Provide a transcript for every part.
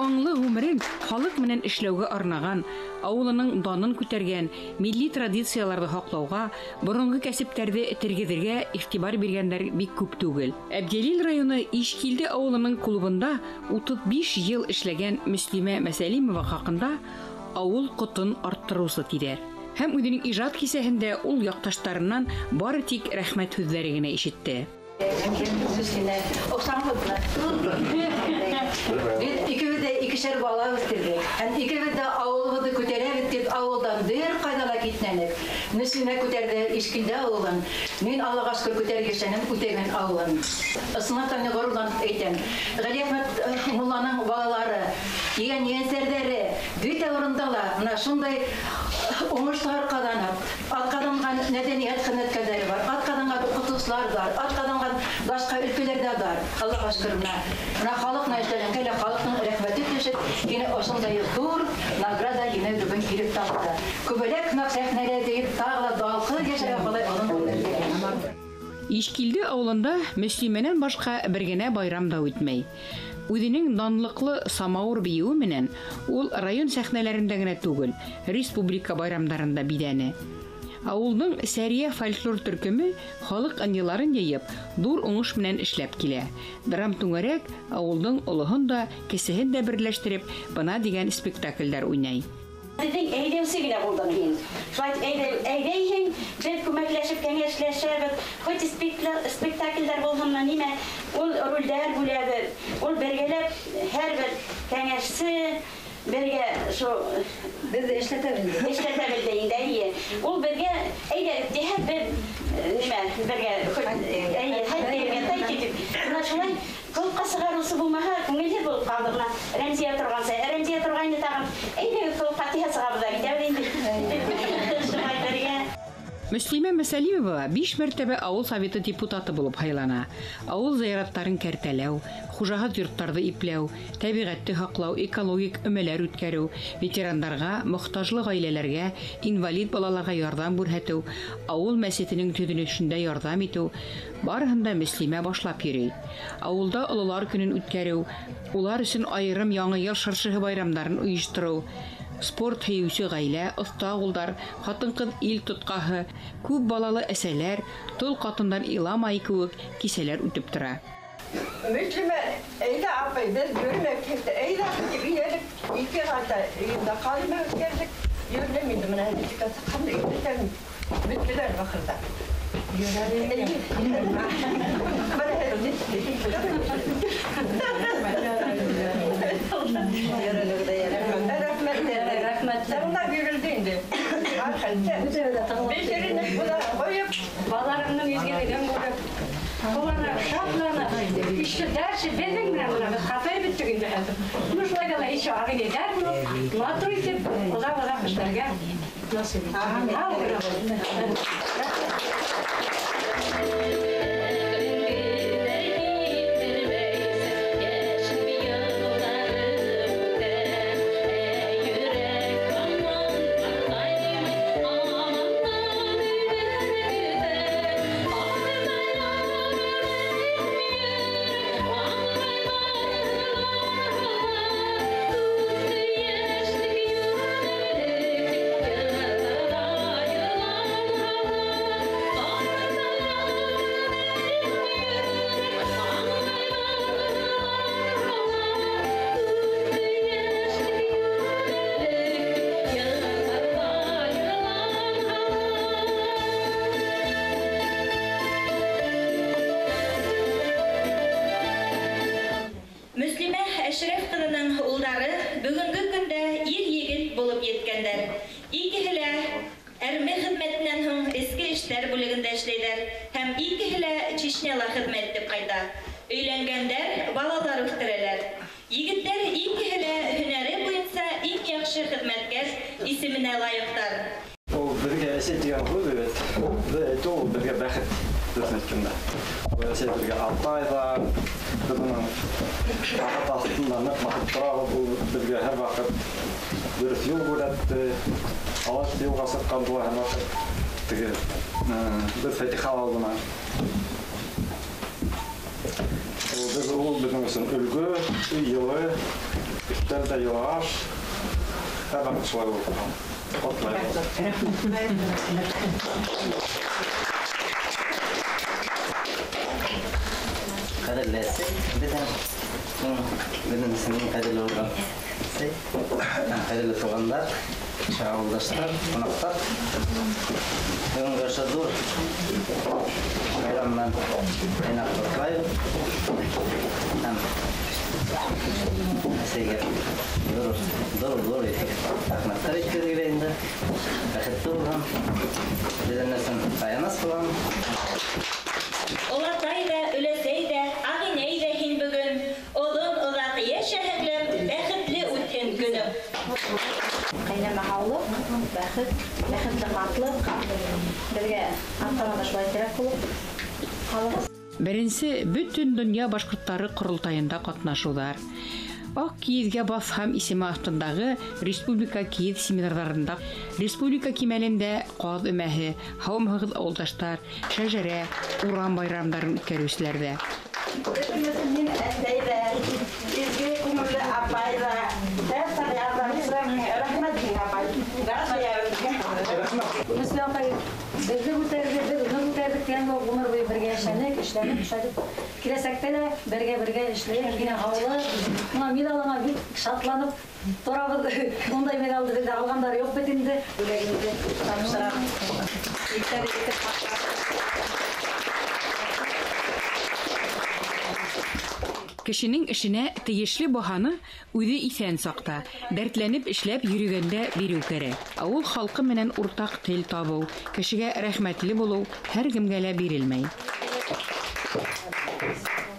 Аңлы ғүмерен халык менен эшләүгә арнаган, авылының данын күтәргән, милли традицияларны һаклауга, борынгы кәсептәрне тергезергә игътибар биргәннәр бик күп түгел. Әбделил районы Ишкилде авылының клубында 35 ел эшләгән Мөслимә Мәсәлимова хакында авыл котын арттырусы тидер. Һәм үзенең иҗат кисәһендә ул якташларыннан бары тик рәхмәт сүзләре генә ишетте. İkişer bala ötürdük. İkimiz de avlumuzu kötürebiz deyip avuldan bir kaydala gitmedik. Müslüme köterde işkilde avulun. Men Allah'a şükür kötergeçenim ötegen avulun. Isınatlarını korudan eğitim. Gali Ahmet Mulla'nın balaları, yeğen-yeğenserderi büyüte orundalar. Şunday oңuşlar kadanıp, at kadıngan medeniyet hizmetkarları var, at kadıngan kutuslar var, at kadıngan başka ülkelerde var. Allah'a şükür. Halkla işleyen kele halkın rahmeti düşüp yine oşunday dur, nagrada yine bugün girip taktı. Kübelek naksefnere deyip tağla dalkı geçer kolay onun Ишкилде авылында Мөслимәнән башка бер генә байрам да үтмәй. Үзенең данлыклы самауыр биюе менән ул район сәхнәләрендә генә түгел, республика байрамнарында бидәне. Авылның Сәрия фольклор төркеме халык аниларын йыйып, дур уңыш менән эшләп килә. Драм түңәрәк авылның олыһын да, кесеһен дә берләштереп, бына дигән спектакльләр уйнай. Bizim eğlenceli buldum hin. Şayet eğlenceli bir kömekleşip kengeşleşip, hoş spektaküller bulduğumda nime, ol roller buladı, ol belgelep her bir kengeşsi belge şu biz de işletebildiğinde iyi. Ol belge eğer diğer bir nime belge hadi bir taytip. Buna şunay Kol kasıgarusu bu maha kungeli bul kaldırma. Remziye turgansa, remziye turgayını tağım. Eyde kol patiha sığabıda gidebildi. Мөслимә Мәсәлимова 5 мәртәбә авыл советы депутаты булып һайлана. Авыл зыяраттарын кәртәләү, хуҗаһыд йортларны ипләү, табигатьне һаклау, экологик өмәләр үткәрү, ветераннарга, мохтаҗлы гаиләләргә, инвалид балаларга ярдәм күрсәтү, авыл мәсҗиденең төзелешендә ярдәм итү, барыһында Мөслимә башлап йөри. Авылда олылар көнен үткәрү, улар өчен аерым яңа ел шыршыһы байрамнарын оештыру, спорт һөюче гаилә, оста авылдар, хатын-кыз ил тоткаһы, күп балалы әсәләр, тол катындан иламай кебек кисәләр үтеп тора. Müslüme eyde apayı biz görmek işte eyde gibi yedik iki hafta yılda kalma geldik yürülemiydim ben hiç kasa kandı işte bütçeler bakırda. Bana her Rahmetlerine görüldüğünde beşerini koyup Balarımın yüzgelinden koyup Kolana, şaplarına, işte dersi benimle buna kafayı bittiğinde geldim. Bunu şöyle de işe ağır gider mi? Matru itip, uzak kışlarga. Nasıl? бүгінгі күндә ир-егет булып еткәндәр. Икеһелә әрме хезмәтеннән һуң эске эшләр бүлегендә эшләйдәр һәм икеһелә Чечняла хезмәт итеп кайта. Өйләнгәндәр, балалар үстерәләр. Егетләр икеһелә һөнәре буенча иң яхшы хезмәткәр исеменә лайыктар. Ул бергә эшләгән булып, ул бергә бәхет хезмәткәндә. Ул бергә Алтайда, безнең астында бәхет тора, ул бергә һәр вакыт дөрес юл күрәтте. Алар юлга сыккан була һәм вакыт теге без фатиха алдына. Ул безнең өчен өлгө, йылы, эштәрдә ялаш, һәр вакыт шулай булып. Қадірлі біздің ісімнің қадірлі орған қадірлі туғандар, ауылдаштар, қонақтар. Бүгін Гашадур байрамынан айнақ Тоқлаев һәм әсеге зор етіп рахматтар еткізгелі енді бәхетті болған біздернесін таянас болған. Олатай да, өләсәй дә, ағинәй дә һин бүгін оҙон оҙаҡ йәшәһәңләп бәхетле үтһен көнөң. Ҡәйнәмә һаулыҡ, бәхетле ҡатлыҡ, бергә аттарында шулай терәк булып ҡалығыҙ. Беренсе бөтөн дөнья башҡорттары ҡоролтайында ҡатнашыуҙар. Ак киеҙгә баҫ һәм исеме аҫтындағы республика киеҙ семинарҙарында, республика кимәлендә ҡаҙ өмәһе, һаумыһығыҙ ауылдаштар, шәжәрә, урам байрамдарын үткәреүселәрҙә. Мин әсәй ҙә, изге күңелле апай ҙа, рәхмәт һиңә, апай. Мәсәлән, апай, беҙҙе үтәрҙе, беҙ уны үтәрҙек дигән ғүмер буйы бергә эшләнек, эшләнек. Киләсәктә лә бергә эшләйек, генә һаулыҡ. Медалыңа бик шатланып торабыҙ. Ундай медалды беҙҙә алғандар юҡ бит инде. Бүләгемде тапшырам. Кешенең эшенә тейешле баһаны үҙе иҫән саҡта, дәртләнеп эшләп йөрөгәндә биреү кәрәк. Ауыл халҡы менән уртаҡ тел табыу, кешегә рәхмәтле булыу һәр кемгә лә бирелмәй.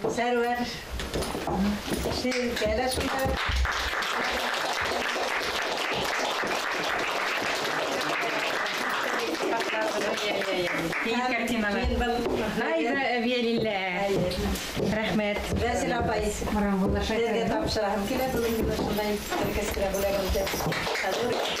Сәрүәр. Кәлә шунда. Hayda Əbiyəlillə. Rəhmət. Rəsil apay. Sizə tapşırağım. Kilə bugün şundan orkestra бүләгендә. Рәхмәт.